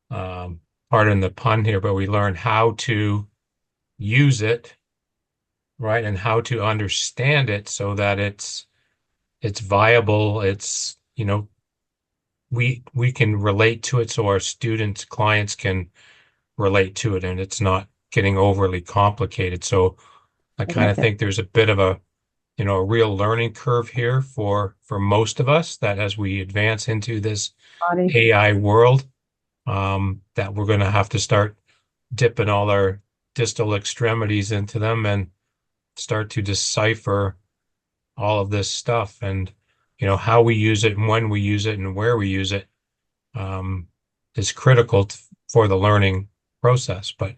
F: pardon the pun here, but we learn how to use it, right, and how to understand it so that it's viable. It's, we can relate to it, so our students, clients can relate to it, and it's not getting overly complicated. So I kind of think there's a bit of a real learning curve here for most of us, that as we advance into this AI world, that we're going to have to start dipping all our distal extremities into them and start to decipher all of this stuff, and how we use it and when we use it and where we use it is critical for the learning process. But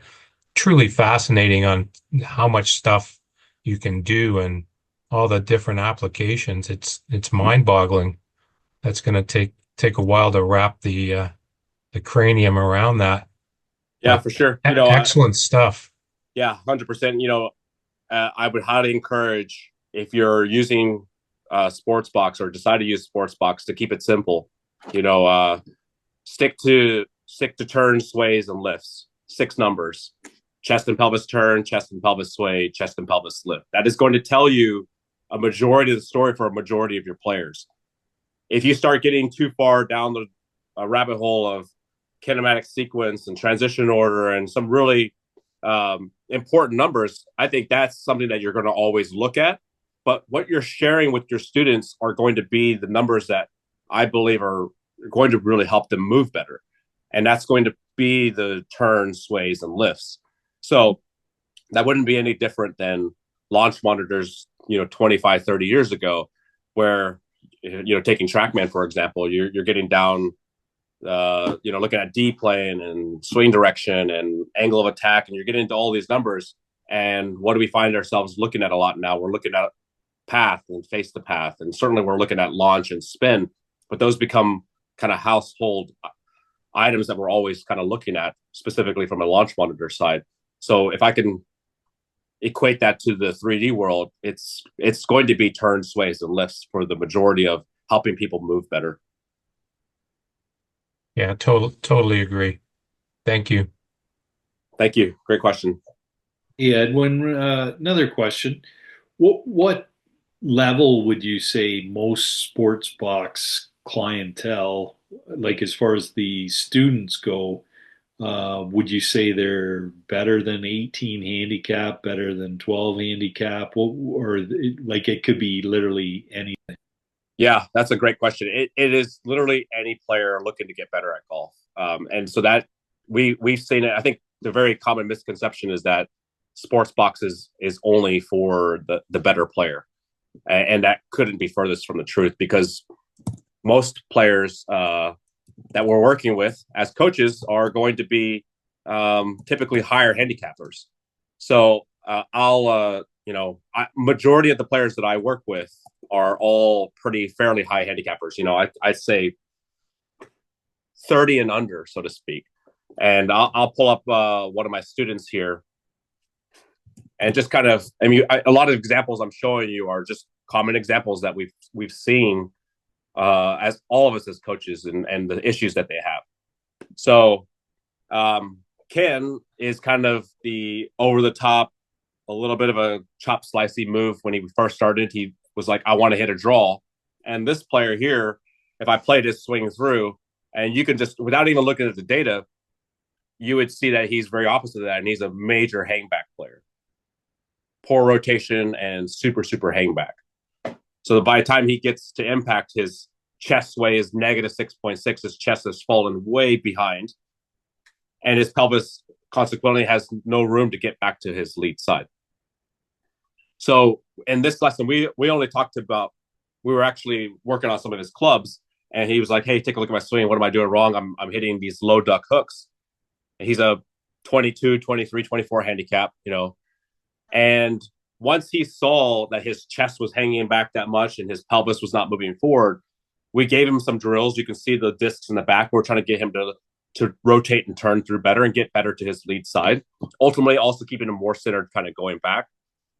F: truly fascinating on how much stuff you can do and all the different applications. It's mind-boggling. That's going to take a while to wrap the cranium around that.
B: Yeah,
F: But
B: for sure.
F: excellent stuff.
B: Yeah, 100%. I would highly encourage, if you're using Sportsbox or decide to use Sportsbox, to keep it simple. Stick to turns, sways, and lifts. 6 numbers: chest and pelvis turn, chest and pelvis sway, chest and pelvis lift. That is going to tell you a majority of the story for a majority of your players. If you start getting too far down the rabbit hole of kinematic sequence and transition order and some really important numbers, I think that's something that you're going to always look at. But what you're sharing with your students are going to be the numbers that I believe are going to really help them move better. And that's going to be the turns, sways, and lifts. So that wouldn't be any different than launch monitors, 25, 30 years ago, where, taking TrackMan, for example, you're getting down, looking at D plane and swing direction and angle of attack, and you're getting into all these numbers. And what do we find ourselves looking at a lot now? We're looking at path and face the path. And certainly we're looking at launch and spin, but those become kind of household items that we're always kind of looking at, specifically from a launch monitor side. So if I can equate that to the 3D world, it's going to be turns, sways, and lifts for the majority of helping people move better.
F: Yeah, totally agree. Thank you.
B: Thank you. Great question.
A: Yeah, Edwin, another question. What level would you say most Sportsbox clientele, like as far as the students go, would you say they're better than 18 handicap, better than 12 handicap, or like it could be literally anything?
B: Yeah, that's a great question. It is literally any player looking to get better at golf. And so that we've seen it. I think the very common misconception is that Sportsbox is only for the better player. And that couldn't be furthest from the truth, because most players that we're working with as coaches are going to be typically higher handicappers. So majority of the players that I work with are all fairly high handicappers. I'd say 30 and under, so to speak. And I'll pull up one of my students here, and just kind of, a lot of examples I'm showing you are just common examples that we've seen as all of us as coaches, and the issues that they have. So Ken is kind of the over the top, a little bit of a chop slicey move. When he first started, he was like, I want to hit a draw. And this player here, if I played his swing through, and you can just, without even looking at the data, you would see that he's very opposite of that, and he's a major hangback player. Poor rotation and super, super hangback. So by the time he gets to impact, his chest sway is negative 6.6. His chest has fallen way behind, and his pelvis consequently has no room to get back to his lead side. So in this lesson, we only talked about, we were actually working on some of his clubs, and he was like, hey, take a look at my swing. What am I doing wrong? I'm hitting these low duck hooks. And he's a 22, 23, 24 handicap, And once he saw that his chest was hanging back that much and his pelvis was not moving forward, we gave him some drills. You can see the discs in the back. We're trying to get him to rotate and turn through better and get better to his lead side. Ultimately, also keeping him more centered, kind of going back.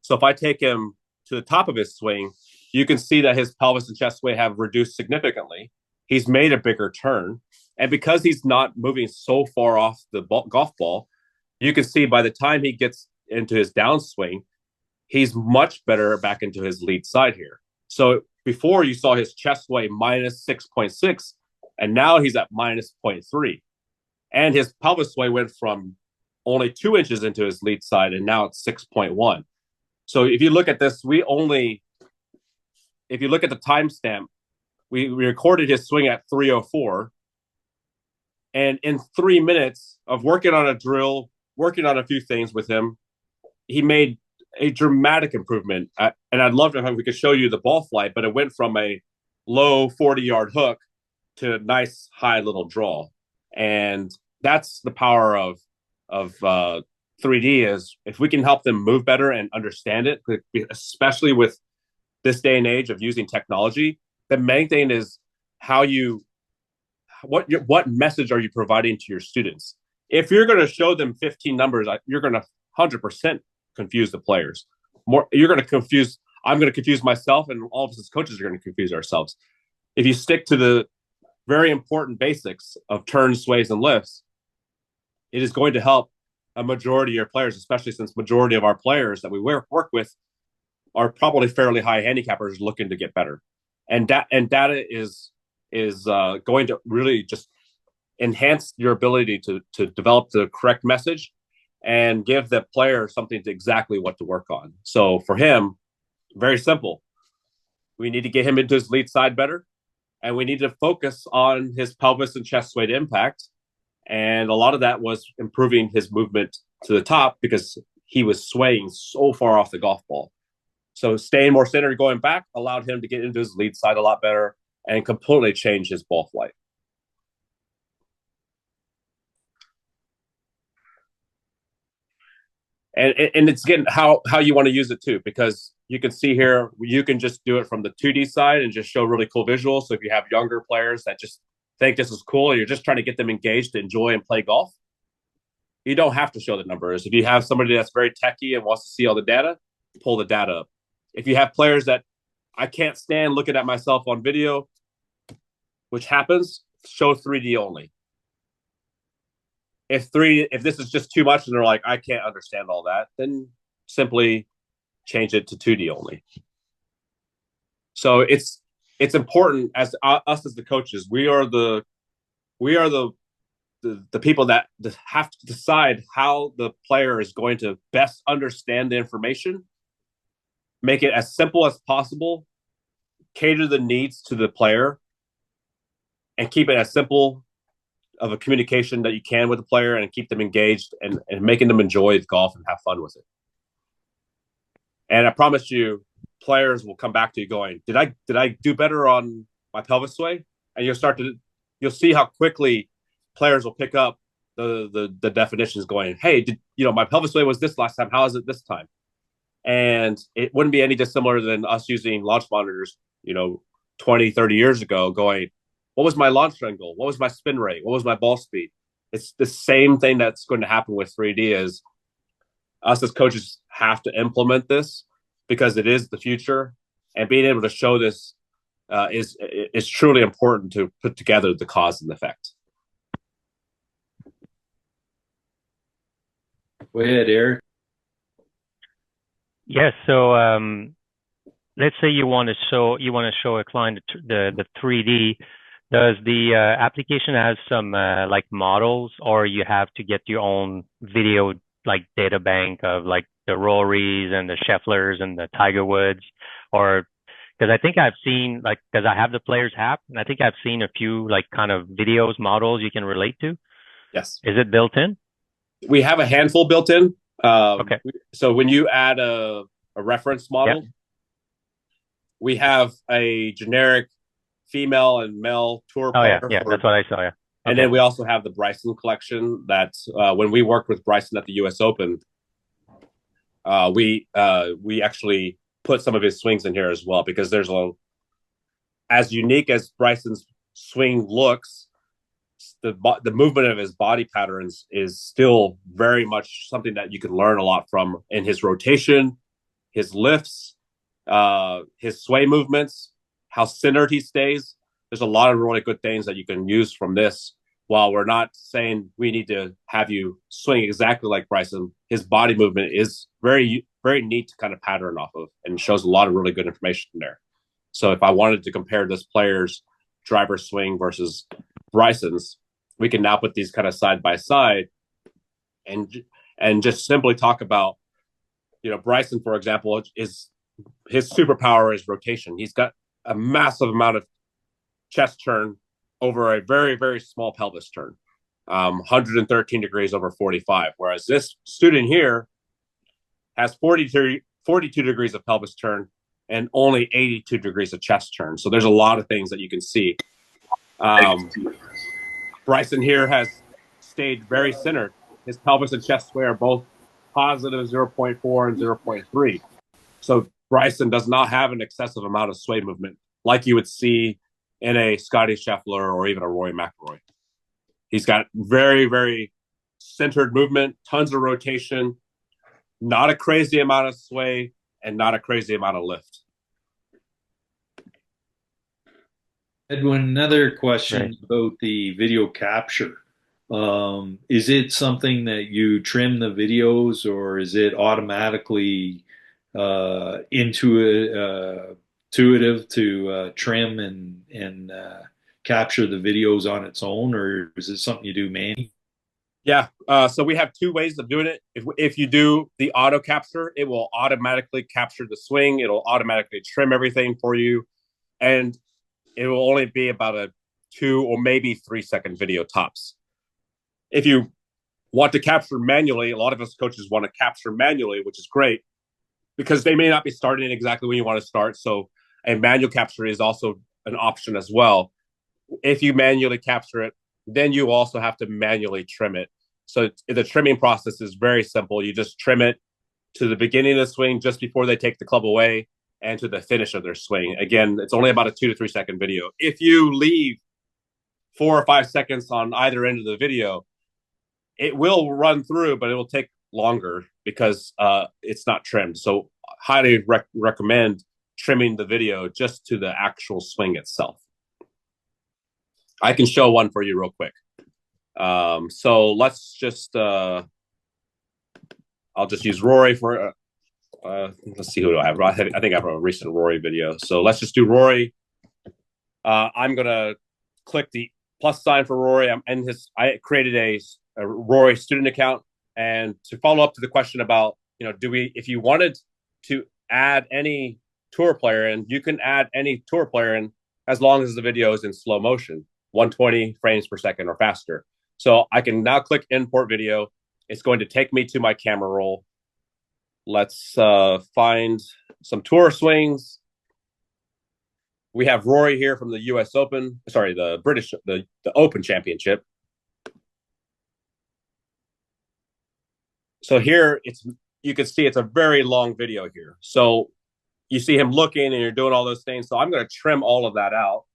B: So if I take him to the top of his swing, you can see that his pelvis and chest sway have reduced significantly. He's made a bigger turn. And because he's not moving so far off the golf ball, you can see by the time he gets into his downswing, he's much better back into his lead side here. So before you saw his chest sway minus 6.6, and now he's at minus 0.3. And his pelvis sway went from only 2 inches into his lead side, and now it's 6.1. So if you look at this, if you look at the timestamp, we recorded his swing at 3:04. And in 3 minutes of working on a drill, working on a few things with him, he made a dramatic improvement. And I'd love to, if we could show you the ball flight, but it went from a low 40-yard hook to a nice high little draw. And that's the power of 3D, is if we can help them move better and understand it, especially with this day and age of using technology. The main thing is what message are you providing to your students? If you're going to show them 15 numbers, you're going to 100% confuse the players. I'm going to confuse myself, and all of us as coaches are going to confuse ourselves. If you stick to the very important basics of turns, sways, and lifts, it is going to help a majority of your players, especially since majority of our players that we work with are probably fairly high handicappers looking to get better. And data is going to really just enhance your ability to develop the correct message and give the player something to exactly what to work on. So for him, very simple. We need to get him into his lead side better, and we need to focus on his pelvis and chest sway impact. And a lot of that was improving his movement to the top because he was swaying so far off the golf ball. So staying more centered, going back, allowed him to get into his lead side a lot better and completely change his ball flight. And it's again how you want to use it too, because you can see here, you can just do it from the 2D side and just show really cool visuals. So if you have younger players that just think this is cool, and you're just trying to get them engaged to enjoy and play golf, you don't have to show the numbers. If you have somebody that's very techy and wants to see all the data, pull the data up. If you have players that I can't stand looking at myself on video, which happens, show 3D only. If this is just too much and they're like, I can't understand all that, then simply change it to 2D only. So it's important as us as the coaches. We are the people that have to decide how the player is going to best understand the information, make it as simple as possible, cater the needs to the player, and keep it as simple of a communication that you can with the player, and keep them engaged and making them enjoy golf and have fun with it. And I promise you, players will come back to you going, did I do better on my pelvis sway? and you'll see how quickly players will pick up the definitions going, hey, my pelvis sway was this last time, how is it this time? And it wouldn't be any dissimilar than us using launch monitors, 20, 30 years ago, going, what was my launch angle? What was my spin rate? What was my ball speed? It's the same thing that's going to happen with 3D. Is us as coaches have to implement this because it is the future, and being able to show this is truly important to put together the cause and effect.
A: Go ahead, Eric.
D: Yes. So let's say you want to show a client the 3D. Does the application has some like models, or you have to get your own video like data bank of like the Rorys and the Schefflers and the Tiger Woods, or because I think I've seen because I have the players app, and I think I've seen a few like kind of videos models you can relate to.
B: Yes.
D: Is it built in?
B: We have a handful built in.
D: Okay.
B: So when you add a reference model,
D: Yep.
B: we have a generic female and male tour player.
D: Yeah, that's what I saw. Yeah.
B: And then we also have the Bryson collection. That's when we worked with Bryson at the U.S. Open, we actually put some of his swings in here as well, because there's as unique as Bryson's swing looks, the movement of his body patterns is still very much something that you can learn a lot from in his rotation, his lifts, his sway movements, how centered he stays. There's a lot of really good things that you can use from this. While we're not saying we need to have you swing exactly like Bryson, his body movement is very, very neat to kind of pattern off of, and shows a lot of really good information there. So if I wanted to compare this player's driver swing versus Bryson's, we can now put these kind of side by side and just simply talk about, Bryson, for example, is his superpower is rotation. He's got a massive amount of chest turn over a very, very small pelvis turn, 113 degrees over 45. Whereas this student here has 42 degrees of pelvis turn and only 82 degrees of chest turn. So there's a lot of things that you can see. Bryson here has stayed very centered. His pelvis and chest sway are both positive 0.4 and 0.3. So Bryson does not have an excessive amount of sway movement like you would see in a Scotty Scheffler or even a Rory McIlroy. He's got very, very centered movement, tons of rotation, not a crazy amount of sway, and not a crazy amount of lift.
A: Edwin, another question about the video capture. Is it something that you trim the videos, or is it automatically intuitive to trim and capture the videos on its own, or is it something you do manually?
B: Yeah, so we have two ways of doing it. If you do the auto capture, it will automatically capture the swing. It'll automatically trim everything for you, and it will only be about a 2 or maybe 3 second video tops. If you want to capture manually, a lot of us coaches want to capture manually, which is great because they may not be starting exactly when you want to start. So a manual capture is also an option as well. If you manually capture it, then you also have to manually trim it. So the trimming process is very simple. You just trim it to the beginning of the swing just before they take the club away, and to the finish of their swing. Again, it's only about a 2 to 3 second video. If you leave 4 or 5 seconds on either end of the video, it will run through, but it will take longer because it's not trimmed. So highly recommend trimming the video just to the actual swing itself. I can show one for you real quick. So let's just, I'll just use Rory for, let's see who do I have. I think I have a recent Rory video. So let's just do Rory. I'm going to click the plus sign for Rory. I created a Rory student account. And to follow up to the question about, if you wanted to add any tour player in, you can add any tour player in as long as the video is in slow motion, 120 frames per second or faster. So I can now click import video. It's going to take me to my camera roll. Let's find some tour swings. We have Rory here from the U.S. Open. Sorry, the Open Championship. So here you can see it's a very long video here. So you see him looking and you're doing all those things. So I'm going to trim all of that out.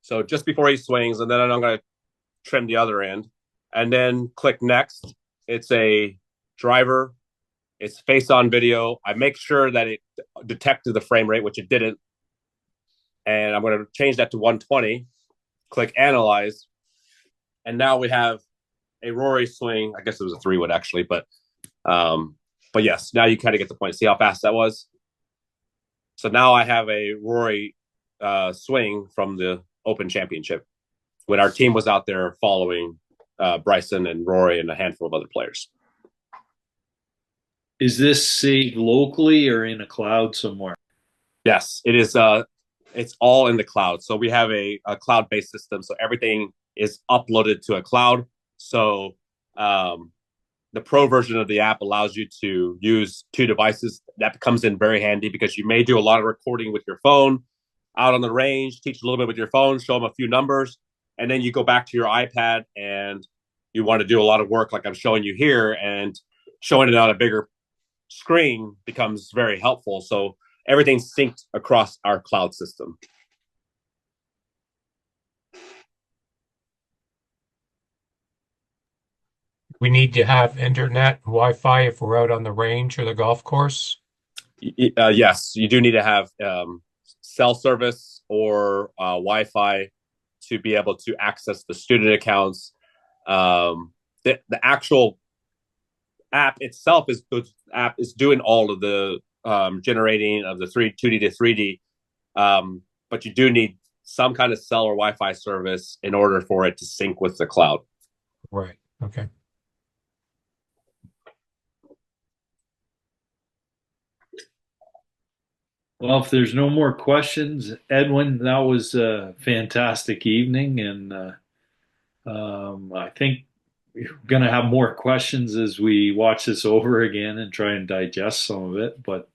B: So just before he swings, and then I'm going to trim the other end, and then click next. It's a driver. It's face-on video. I make sure that it detected the frame rate, which it didn't. And I'm going to change that to 120. Click analyze. And now we have a Rory swing. I guess it was a 3-wood actually, but yes, now you kind of get the point. See how fast that was? So now I have a Rory swing from the Open Championship when our team was out there following Bryson and Rory and a handful of other players.
A: Is this saved locally or in a cloud somewhere?
B: Yes, it is. It's all in the cloud. So we have a cloud-based system. So everything is uploaded to a cloud. So the pro version of the app allows you to use 2 devices. That comes in very handy because you may do a lot of recording with your phone out on the range, teach a little bit with your phone, show them a few numbers, and then you go back to your iPad and you want to do a lot of work like I'm showing you here, and showing it on a bigger screen becomes very helpful. So everything's synced across our cloud system.
F: We need to have internet, Wi-Fi if we're out on the range or the golf course.
B: Yes, you do need to have cell service or Wi-Fi to be able to access the student accounts. The actual app itself is doing all of the generating of the 2D to 3D, but you do need some kind of cell or Wi-Fi service in order for it to sync with the cloud.
F: Right. Okay.
A: Well, if there's no more questions, Edwin, that was a fantastic evening, and I think we're going to have more questions as we watch this over again and try and digest some of it. But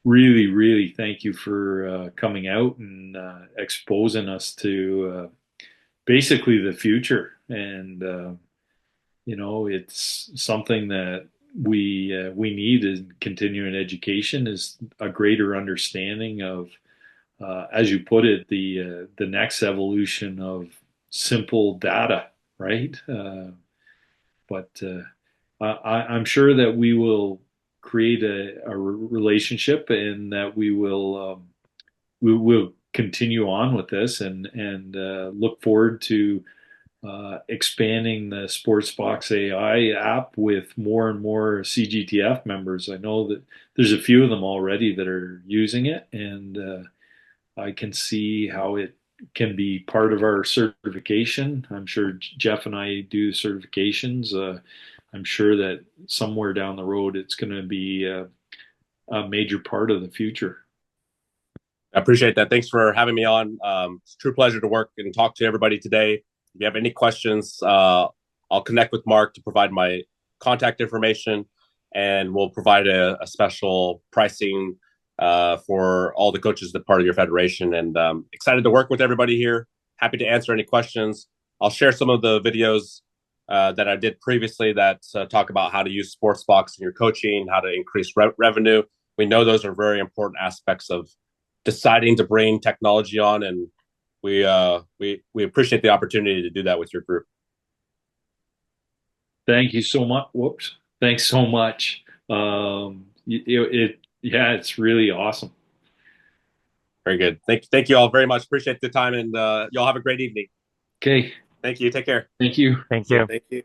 A: really, really thank you for coming out and exposing us to basically the future. And it's something that we need in continuing education, is a greater understanding of, as you put it, the next evolution of simple data, right? But I'm sure that we will create a relationship, and that we will continue on with this, and look forward to expanding the Sportsbox.AI app with more and more Cgtf members. I know that there's a few of them already that are using it, and I can see how it can be part of our certification. I'm sure Jeff and I do certifications. I'm sure that somewhere down the road it's going to be a major part of the future.
B: I appreciate that. Thanks for having me on. It's a true pleasure to work and talk to everybody today. If you have any questions, I'll connect with Mark to provide my contact information, and we'll provide a special pricing for all the coaches that part of your federation. And excited to work with everybody here. Happy to answer any questions. I'll share some of the videos that I did previously that talk about how to use Sportsbox in your coaching, how to increase revenue. We know those are very important aspects of deciding to bring technology on, and we appreciate the opportunity to do that with your group.
A: Thank you so much. Whoops. Thanks so much. It's really awesome.
B: Very good. Thank you all very much. Appreciate the time, and y'all have a great evening.
A: Okay.
B: Thank you. Take care.
A: Thank you.
D: Thank you.
E: Thank you.